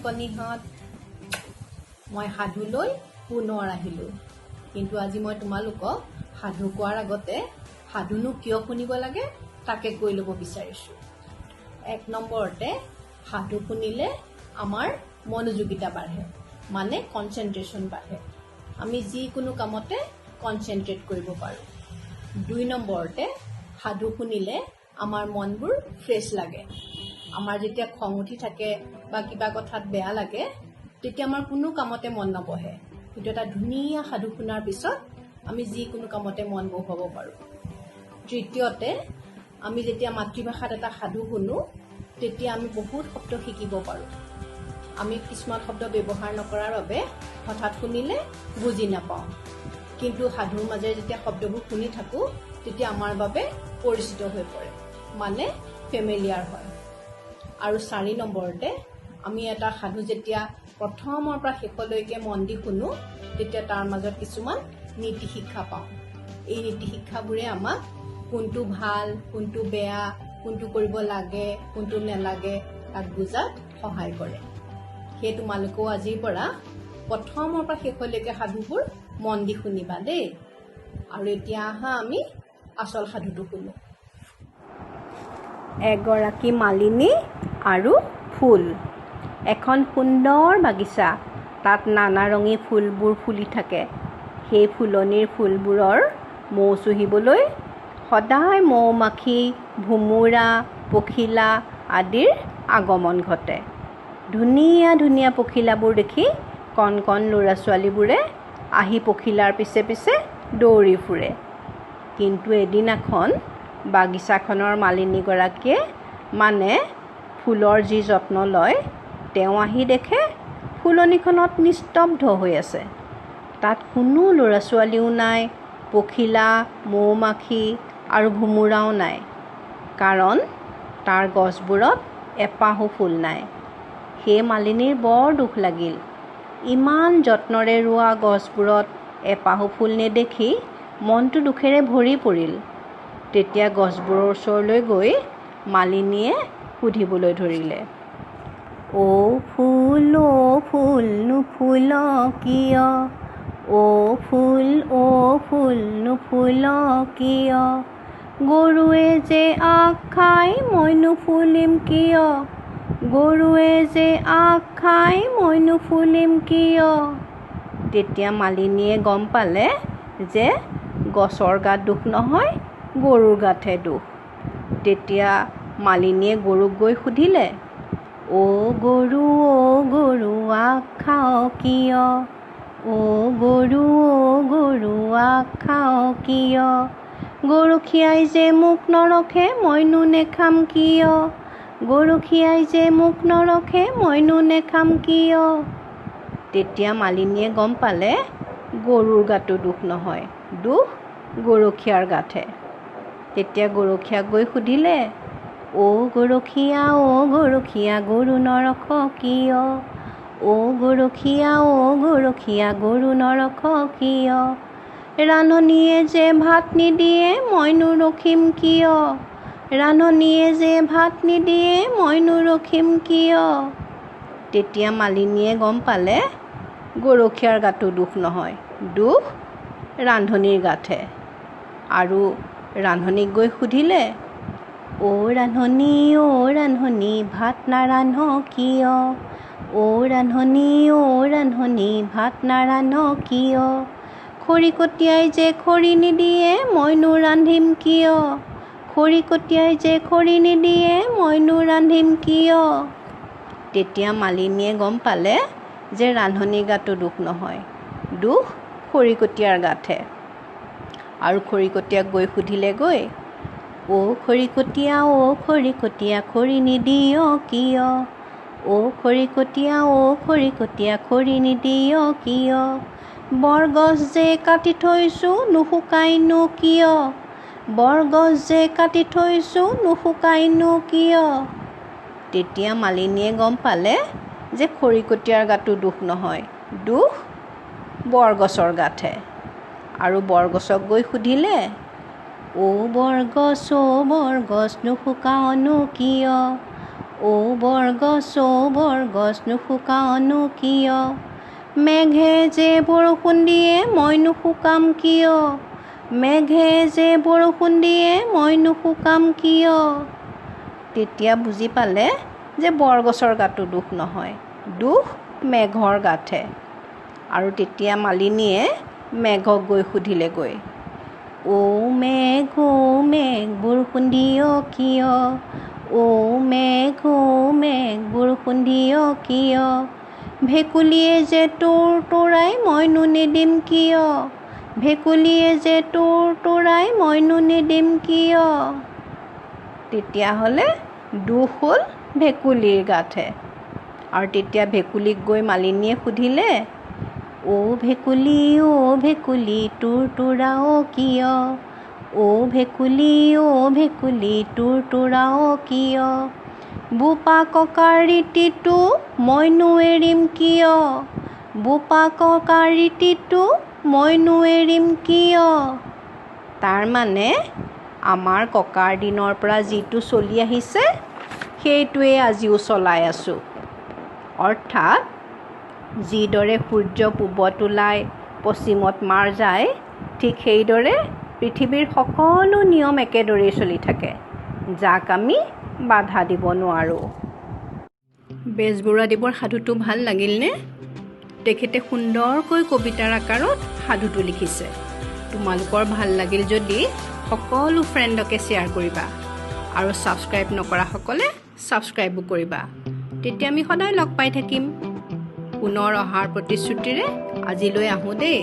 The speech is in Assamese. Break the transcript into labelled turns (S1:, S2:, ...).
S1: কণীহঁত মই সাধুলৈ পুনৰ আহিলোঁ। কিন্তু আজি মই তোমালোকক সাধু কোৱাৰ আগতে সাধুনো কিয় শুনিব লাগে তাকে কৈ ল'ব বিচাৰিছোঁ। 1 নম্বৰতে সাধু শুনিলে আমাৰ মনোযোগিতা বাঢ়ে, মানে কনচেনট্ৰেশ্যন বাঢ়ে। আমি যিকোনো কামতে কনচেনট্ৰেট কৰিব পাৰোঁ। 2 নম্বৰতে সাধু শুনিলে আমাৰ মনবোৰ ফ্ৰেছ লাগে। আমাৰ যেতিয়া খং উঠি থাকে বা কিবা কথাত বেয়া লাগে তেতিয়া আমাৰ কোনো কামতে মন নবহে, কিন্তু এটা ধুনীয়া সাধু শুনাৰ পিছত আমি যিকোনো কামতে মন বহাব পাৰোঁ। 3য়তে আমি যেতিয়া মাতৃভাষাত এটা সাধু শুনো তেতিয়া আমি বহুত শব্দ শিকিব পাৰোঁ। আমি কিছুমান শব্দ ব্যৱহাৰ নকৰাৰ বাবে হঠাৎ শুনিলে বুজি নাপাওঁ, কিন্তু সাধুৰ মাজেৰে যেতিয়া শব্দবোৰ শুনি থাকোঁ তেতিয়া আমাৰ বাবে পৰিচিত হৈ পৰে, মানে ফেমিলিয়াৰ হয়। আৰু 4 নম্বৰতে আমি এটা সাধু যেতিয়া প্ৰথমৰ পৰা শেষলৈকে মন দি শুনো তেতিয়া তাৰ মাজত কিছুমান নীতি শিক্ষা পাওঁ। এই নীতি শিক্ষাবোৰে আমাক কোনটো ভাল, কোনটো বেয়া, কোনটো কৰিব লাগে, কোনটো নালাগে তাক বুজাত সহায় কৰে। সেয়ে তোমালোকেও আজিৰ পৰা প্ৰথমৰ পৰা শেষলৈকে সাধুবোৰ মন দি শুনিবা দেই। আৰু এতিয়া আহা আমি আচল সাধুটো শুনো। এগৰাকী মালিনী আৰু ফুল। এখন সুন্দৰ বাগিচা, তাত নানা ৰঙী ফুলবোৰ ফুলি থাকে। সেই ফুলনিৰ ফুলবোৰৰ মৌ চুহিবলৈ সদায় মৌ-মাখি, ভোমোৰা, পখিলা আদিৰ আগমন ঘটে। ধুনীয়া ধুনীয়া পখিলাবোৰ দেখি কণ কণ ল'ৰা ছোৱালীবোৰে আহি পখিলাৰ পিছে পিছে দৌৰি ফুৰে। কিন্তু এদিনাখন বাগিচাখনৰ মালিনীগৰাকীয়ে মানে ফুলৰ যি যত্ন লয় তেওঁ আহি দেখে ফুলনিখনত নিস্তব্ধ হৈ আছে। তাত কোনো ল'ৰা ছোৱালীও নাই, পখিলা, মৌ-মাখি আৰু ভোমোৰাও নাই, কাৰণ তাৰ গছবোৰত এপাহো ফুল নাই। সেই মালিনীৰ বৰ দুখ লাগিল। ইমান যত্নৰে ৰোৱা গছবোৰত এপাহো ফুল নেদেখি মনটো দুখেৰে ভৰি পৰিল। তেতিয়া গছবোৰৰ ওচৰলৈ গৈ মালিনীয়ে সুধিবলৈ ধৰিলে, অ' ফুল নুফুল কিয়? অ' ফুল নুফুল কিয়? গৰুৱে যে আগ খাই মই নুফুলিম কিয়? গৰুৱে যে আগ খাই মই নুফুলিম কিয়? তেতিয়া মালিনীয়ে গম পালে যে গছৰ গাত দুখ নহয়, গৰুৰ গাতহে দুখ। তেতিয়া মালিনীয়ে গৰুক গৈ সুধিলে, অ' গৰু আগ খাও কিয়? অ' গৰু আগ খাও কিয়? গৰখীয়াই যে মোক নৰখে মইনো নেখাম কিয়? গৰখীয়াই যে মোক নৰখে মইনো নেখাম কিয়? তেতিয়া মালিনীয়ে গম পালে গৰুৰ গাতো দুখ নহয়, দুখ গৰখীয়াৰ গাতহে। তেতিয়া গৰখীয়াক গৈ সুধিলে, অ' গৰখীয়া গৰু নৰখ কিয়? অ' গৰখীয়া গৰু নৰখ কিয়? ৰান্ধনীয়ে যে ভাত নিদিয়ে মইনো ৰখিম কিয়? ৰান্ধনীয়ে যে ভাত নিদিয়ে মইনো ৰখিম কিয়? তেতিয়া মালিনীয়ে গম পালে গৰখীয়াৰ গাতো দুখ নহয়, দুখ ৰান্ধনীৰ গাতহে। আৰু ৰান্ধনীক গৈ সুধিলে, অ' ৰান্ধনী ভাত নাৰান্ধ কিয়? অ' ৰান্ধনী ভাত নাৰান্ধ কিয়? খৰিকটীয়াই যে খৰি নিদিয়ে মইনো ৰান্ধিম কিয়? খৰিকটীয়াই যে খৰি নিদিয়ে মইনো ৰান্ধিম কিয়? তেতিয়া মালিনীয়ে গম পালে যে ৰান্ধনীৰ গাতো দুখ নহয়, দুখ খৰিকটীয়াৰ গাতহে। আৰু খৰিকটীয়াক গৈ সুধিলেগৈ, অ' খৰিকটীয়া খৰি নিদিয় কিয়? অ' খৰিকটীয়া খৰি নিদিয় কিয়? বৰগছ যে কাটি থৈছোঁ নুশুকাইনো কিয়? বৰগছ যে কাটি থৈছোঁ নুশুকাইনো কিয়? তেতিয়া মালিনীয়ে গম পালে যে খৰিকটীয়াৰ গাতো দুখ নহয়, দুখ বৰগছৰ গাতহে। আৰু বৰগছক গৈ সুধিলে, অ' বৰগছ নুশুকাওনো কিয়? অ বৰগছ নুশুকাওনো কিয়, মেঘে যে বৰষুণ দিয়ে মই নুশুকাম কিয়, মেঘে যে বৰষুণ দিয়ে মই নুশুকাম কিয়। তেতিয়া বুজি পালে যে বৰগছৰ গাতো দুখ নহয়, দুখ মেঘৰ গাতহে। আৰু তেতিয়া মালিনীয়ে মেঘক গৈ সুধিলেগৈ, অ মেঘ বৰষুণ দিয় কিয়, অ মেঘ বৰষুণ দিয় কিয়, ভেকুলীয়ে যে তোৰাই মইনো নিদিম কিয়, ভেকুলীয়ে যে তোৰাই মইনো নিদিম কিয়। তেতিয়াহ'লে দুখ হ'ল ভেকুলীৰ গাতহে। আৰু তেতিয়া ভেকুলীক গৈ মালিনীয়ে সুধিলে, অ ভেকুলী তোৰাও কিয়, অ ভেকুলী তোৰাও কিয়, বোপা ককাৰ ৰীতিটো মইনো এৰিম কিয়, বোপা ককাৰ ৰীতিটো মইনো এৰিম কিয়। তাৰমানে আমাৰ ককাৰ দিনৰ পৰা যিটো চলি আহিছে সেইটোৱে আজিও চলাই আছোঁ। অৰ্থাৎ যিদৰে সূৰ্য পূবত ওলাই পশ্চিমত মাৰ যায়, ঠিক সেইদৰে পৃথিৱীৰ সকলো নিয়ম একেদৰেই চলি থাকে, যাক আমি বাধা দিব নোৱাৰোঁ। বেজবৰুৱাদেৱৰ সাধুটো ভাল লাগিলনে? তেখেতে সুন্দৰকৈ কবিতাৰ আকাৰত সাধুটো লিখিছে। তোমালোকৰ ভাল লাগিল যদি সকলো ফ্ৰেণ্ডকে শ্বেয়াৰ কৰিবা আৰু ছাবস্ক্ৰাইব নকৰাসকলে ছাবস্ক্ৰাইবো কৰিবা। তেতিয়া আমি সদায় লগ পাই থাকিম। পুনৰ অহাৰ প্ৰতিশ্ৰুতিৰে আজিলৈ আহোঁ দেই।